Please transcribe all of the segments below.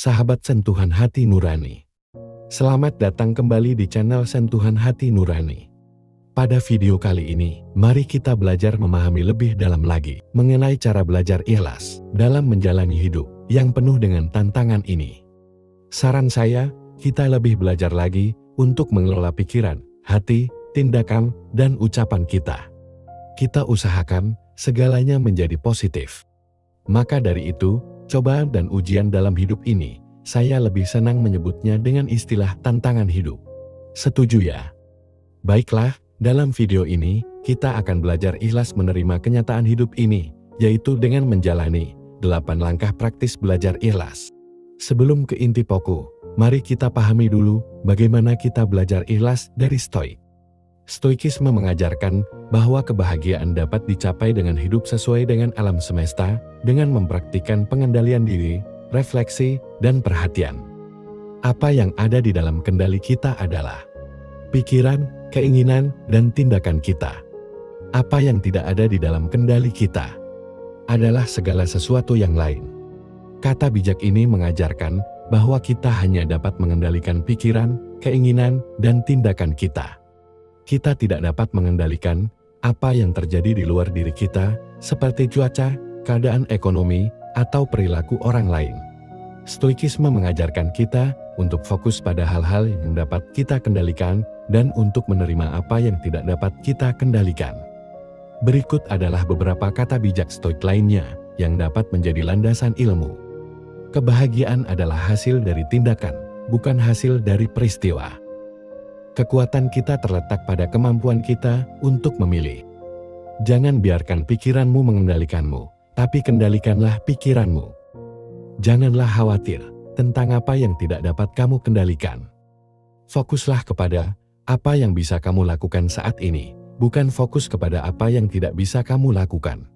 sahabat Sentuhan Hati Nurani. Selamat datang kembali di channel Sentuhan Hati Nurani. Pada video kali ini, mari kita belajar memahami lebih dalam lagi mengenai cara belajar ikhlas dalam menjalani hidup yang penuh dengan tantangan ini. Saran saya, kita lebih belajar lagi untuk mengelola pikiran, hati, tindakan, dan ucapan kita. Kita usahakan segalanya menjadi positif. Maka dari itu, cobaan dan ujian dalam hidup ini, saya lebih senang menyebutnya dengan istilah tantangan hidup. Setuju ya? Baiklah, dalam video ini, kita akan belajar ikhlas menerima kenyataan hidup ini, yaitu dengan menjalani 8 langkah praktis belajar ikhlas. Sebelum ke inti pokok, mari kita pahami dulu bagaimana kita belajar ikhlas dari Stoik. Stoikisme mengajarkan bahwa kebahagiaan dapat dicapai dengan hidup sesuai dengan alam semesta, dengan mempraktikkan pengendalian diri, refleksi, dan perhatian. Apa yang ada di dalam kendali kita adalah pikiran, keinginan, dan tindakan kita. Apa yang tidak ada di dalam kendali kita adalah segala sesuatu yang lain. Kata bijak ini mengajarkan bahwa kita hanya dapat mengendalikan pikiran, keinginan, dan tindakan kita. Kita tidak dapat mengendalikan apa yang terjadi di luar diri kita, seperti cuaca, keadaan ekonomi, atau perilaku orang lain. Stoikisme mengajarkan kita untuk fokus pada hal-hal yang dapat kita kendalikan dan untuk menerima apa yang tidak dapat kita kendalikan. Berikut adalah beberapa kata bijak Stoik lainnya yang dapat menjadi landasan ilmu. Kebahagiaan adalah hasil dari tindakan, bukan hasil dari peristiwa. Kekuatan kita terletak pada kemampuan kita untuk memilih. Jangan biarkan pikiranmu mengendalikanmu, tapi kendalikanlah pikiranmu. Janganlah khawatir tentang apa yang tidak dapat kamu kendalikan. Fokuslah kepada apa yang bisa kamu lakukan saat ini, bukan fokus kepada apa yang tidak bisa kamu lakukan.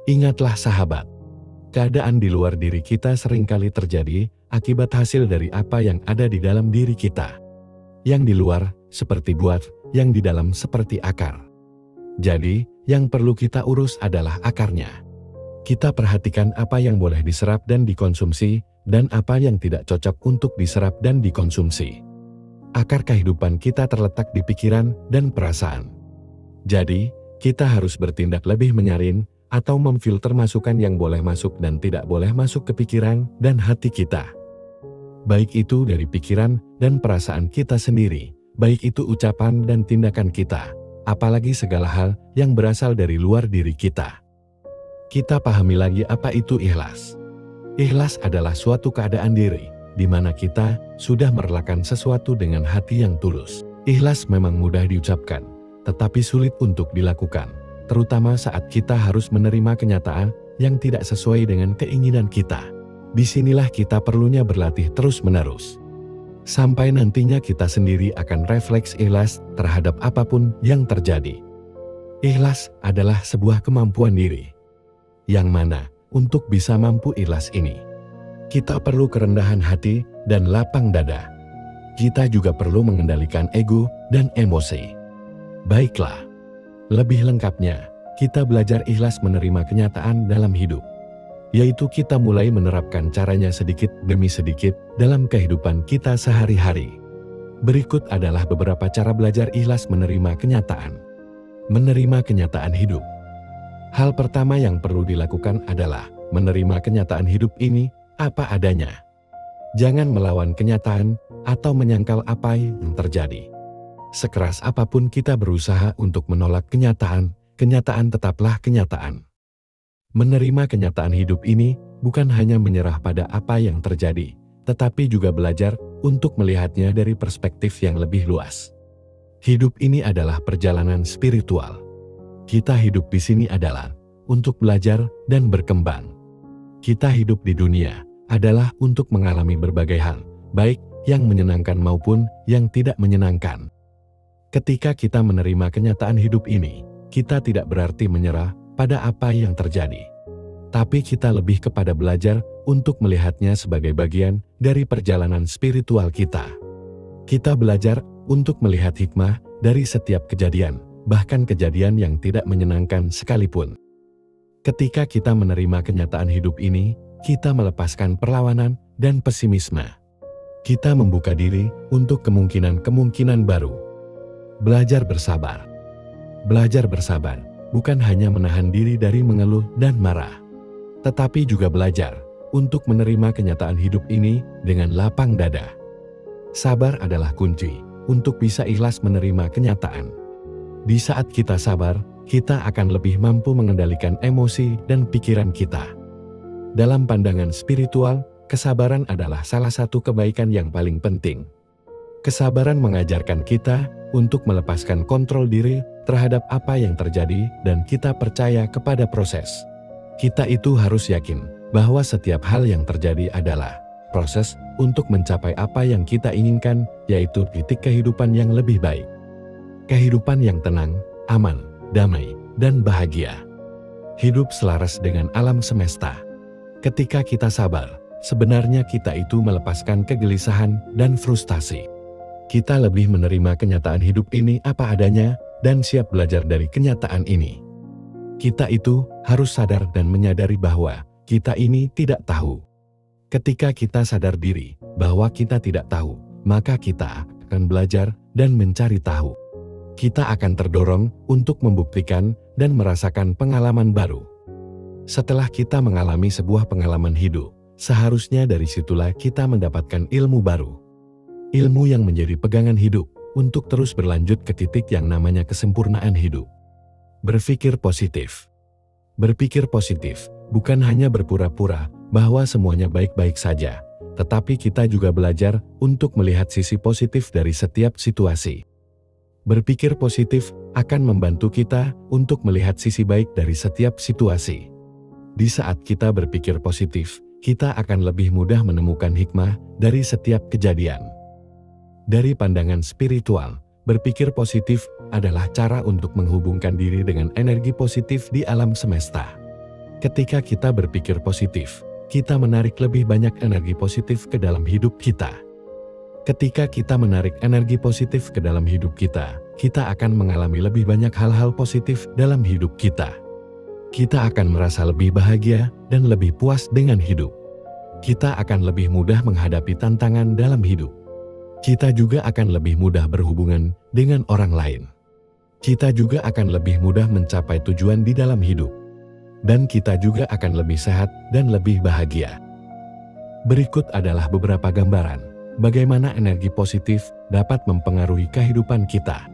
Ingatlah sahabat, keadaan di luar diri kita seringkali terjadi akibat hasil dari apa yang ada di dalam diri kita. Yang di luar seperti buah, yang di dalam seperti akar. Jadi, yang perlu kita urus adalah akarnya. Kita perhatikan apa yang boleh diserap dan dikonsumsi, dan apa yang tidak cocok untuk diserap dan dikonsumsi. Akar kehidupan kita terletak di pikiran dan perasaan. Jadi, kita harus bertindak lebih menyaring atau memfilter masukan yang boleh masuk dan tidak boleh masuk ke pikiran dan hati kita. Baik itu dari pikiran dan perasaan kita sendiri, baik itu ucapan dan tindakan kita, apalagi segala hal yang berasal dari luar diri kita. Kita pahami lagi apa itu ikhlas. Ikhlas adalah suatu keadaan diri, di mana kita sudah merelakan sesuatu dengan hati yang tulus. Ikhlas memang mudah diucapkan, tetapi sulit untuk dilakukan, terutama saat kita harus menerima kenyataan yang tidak sesuai dengan keinginan kita. Disinilah kita perlunya berlatih terus-menerus. Sampai nantinya kita sendiri akan refleks ikhlas terhadap apapun yang terjadi. Ikhlas adalah sebuah kemampuan diri. Yang mana, untuk bisa mampu ikhlas ini, kita perlu kerendahan hati dan lapang dada. Kita juga perlu mengendalikan ego dan emosi. Baiklah, lebih lengkapnya, kita belajar ikhlas menerima kenyataan dalam hidup. Yaitu kita mulai menerapkan caranya sedikit demi sedikit dalam kehidupan kita sehari-hari. Berikut adalah beberapa cara belajar ikhlas menerima kenyataan. Menerima kenyataan hidup. Hal pertama yang perlu dilakukan adalah menerima kenyataan hidup ini apa adanya. Jangan melawan kenyataan atau menyangkal apa yang terjadi. Sekeras apapun kita berusaha untuk menolak kenyataan, kenyataan tetaplah kenyataan. Menerima kenyataan hidup ini bukan hanya menyerah pada apa yang terjadi, tetapi juga belajar untuk melihatnya dari perspektif yang lebih luas. Hidup ini adalah perjalanan spiritual. Kita hidup di sini adalah untuk belajar dan berkembang. Kita hidup di dunia adalah untuk mengalami berbagai hal, baik yang menyenangkan maupun yang tidak menyenangkan. Ketika kita menerima kenyataan hidup ini, kita tidak berarti menyerah pada apa yang terjadi. Tapi kita lebih kepada belajar untuk melihatnya sebagai bagian dari perjalanan spiritual kita. Kita belajar untuk melihat hikmah dari setiap kejadian, bahkan kejadian yang tidak menyenangkan sekalipun. Ketika kita menerima kenyataan hidup ini, kita melepaskan perlawanan dan pesimisme. Kita membuka diri untuk kemungkinan-kemungkinan baru. Belajar bersabar. Belajar bersabar bukan hanya menahan diri dari mengeluh dan marah, tetapi juga belajar untuk menerima kenyataan hidup ini dengan lapang dada. Sabar adalah kunci untuk bisa ikhlas menerima kenyataan. Di saat kita sabar, kita akan lebih mampu mengendalikan emosi dan pikiran kita. Dalam pandangan spiritual, kesabaran adalah salah satu kebaikan yang paling penting. Kesabaran mengajarkan kita untuk melepaskan kontrol diri terhadap apa yang terjadi dan kita percaya kepada proses. Kita itu harus yakin bahwa setiap hal yang terjadi adalah proses untuk mencapai apa yang kita inginkan, yaitu titik kehidupan yang lebih baik. Kehidupan yang tenang, aman, damai, dan bahagia. Hidup selaras dengan alam semesta. Ketika kita sabar, sebenarnya kita itu melepaskan kegelisahan dan frustasi. Kita lebih menerima kenyataan hidup ini apa adanya dan siap belajar dari kenyataan ini. Kita itu harus sadar dan menyadari bahwa kita ini tidak tahu. Ketika kita sadar diri bahwa kita tidak tahu, maka kita akan belajar dan mencari tahu. Kita akan terdorong untuk membuktikan dan merasakan pengalaman baru. Setelah kita mengalami sebuah pengalaman hidup, seharusnya dari situlah kita mendapatkan ilmu baru. Ilmu yang menjadi pegangan hidup untuk terus berlanjut ke titik yang namanya kesempurnaan hidup. Berpikir positif. Berpikir positif bukan hanya berpura-pura bahwa semuanya baik-baik saja, tetapi kita juga belajar untuk melihat sisi positif dari setiap situasi. Berpikir positif akan membantu kita untuk melihat sisi baik dari setiap situasi. Di saat kita berpikir positif, kita akan lebih mudah menemukan hikmah dari setiap kejadian. Dari pandangan spiritual, berpikir positif adalah cara untuk menghubungkan diri dengan energi positif di alam semesta. Ketika kita berpikir positif, kita menarik lebih banyak energi positif ke dalam hidup kita. Ketika kita menarik energi positif ke dalam hidup kita akan mengalami lebih banyak hal-hal positif dalam hidup kita. Kita akan merasa lebih bahagia dan lebih puas dengan hidup. Kita akan lebih mudah menghadapi tantangan dalam hidup. Kita juga akan lebih mudah berhubungan dengan orang lain. Kita juga akan lebih mudah mencapai tujuan di dalam hidup. Dan kita juga akan lebih sehat dan lebih bahagia. Berikut adalah beberapa gambaran bagaimana energi positif dapat mempengaruhi kehidupan kita.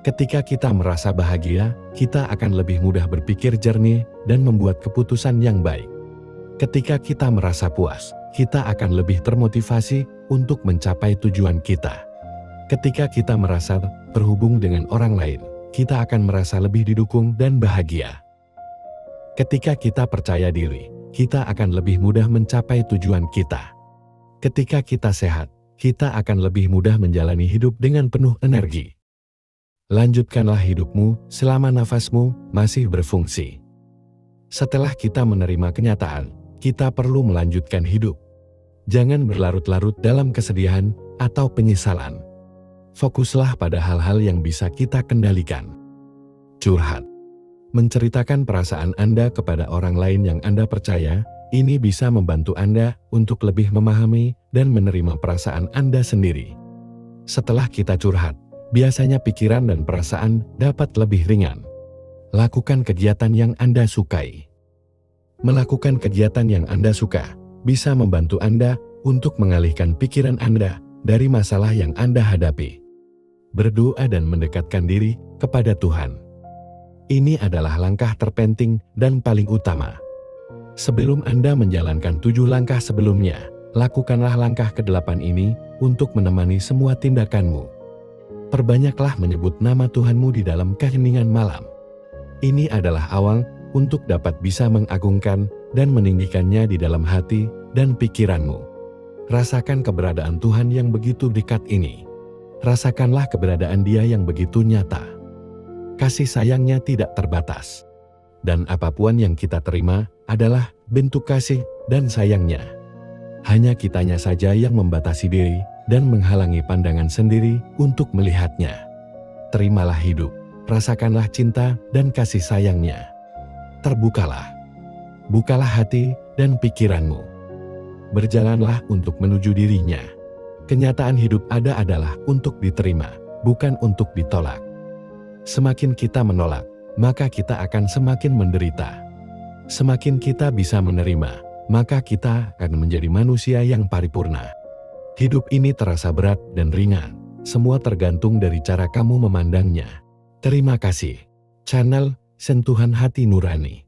Ketika kita merasa bahagia, kita akan lebih mudah berpikir jernih dan membuat keputusan yang baik. Ketika kita merasa puas, kita akan lebih termotivasi untuk mencapai tujuan kita. Ketika kita merasa terhubung dengan orang lain, kita akan merasa lebih didukung dan bahagia. Ketika kita percaya diri, kita akan lebih mudah mencapai tujuan kita. Ketika kita sehat, kita akan lebih mudah menjalani hidup dengan penuh energi. Lanjutkanlah hidupmu selama nafasmu masih berfungsi. Setelah kita menerima kenyataan, kita perlu melanjutkan hidup. Jangan berlarut-larut dalam kesedihan atau penyesalan. Fokuslah pada hal-hal yang bisa kita kendalikan. Curhat. Menceritakan perasaan Anda kepada orang lain yang Anda percaya, ini bisa membantu Anda untuk lebih memahami dan menerima perasaan Anda sendiri. Setelah kita curhat, biasanya pikiran dan perasaan dapat lebih ringan. Lakukan kegiatan yang Anda sukai. Melakukan kegiatan yang Anda suka bisa membantu Anda untuk mengalihkan pikiran Anda dari masalah yang Anda hadapi. Berdoa dan mendekatkan diri kepada Tuhan. Ini adalah langkah terpenting dan paling utama. Sebelum Anda menjalankan 7 langkah sebelumnya, lakukanlah langkah ke-8 ini untuk menemani semua tindakanmu. Perbanyaklah menyebut nama Tuhanmu di dalam keheningan malam. Ini adalah awal untuk dapat bisa mengagungkan dan meninggikannya di dalam hati dan pikiranmu. Rasakan keberadaan Tuhan yang begitu dekat ini. Rasakanlah keberadaan Dia yang begitu nyata. Kasih sayangnya tidak terbatas. Dan apapun yang kita terima adalah bentuk kasih dan sayangnya. Hanya kitanya saja yang membatasi diri dan menghalangi pandangan sendiri untuk melihatnya. Terimalah hidup, rasakanlah cinta dan kasih sayangnya. Terbukalah. Bukalah hati dan pikiranmu. berjalanlah untuk menuju dirinya. Kenyataan hidup ada adalah untuk diterima, bukan untuk ditolak. Semakin kita menolak, maka kita akan semakin menderita. Semakin kita bisa menerima, maka kita akan menjadi manusia yang paripurna. Hidup ini terasa berat dan ringan. Semua tergantung dari cara kamu memandangnya. Terima kasih. Channel Sentuhan Hati Nurani.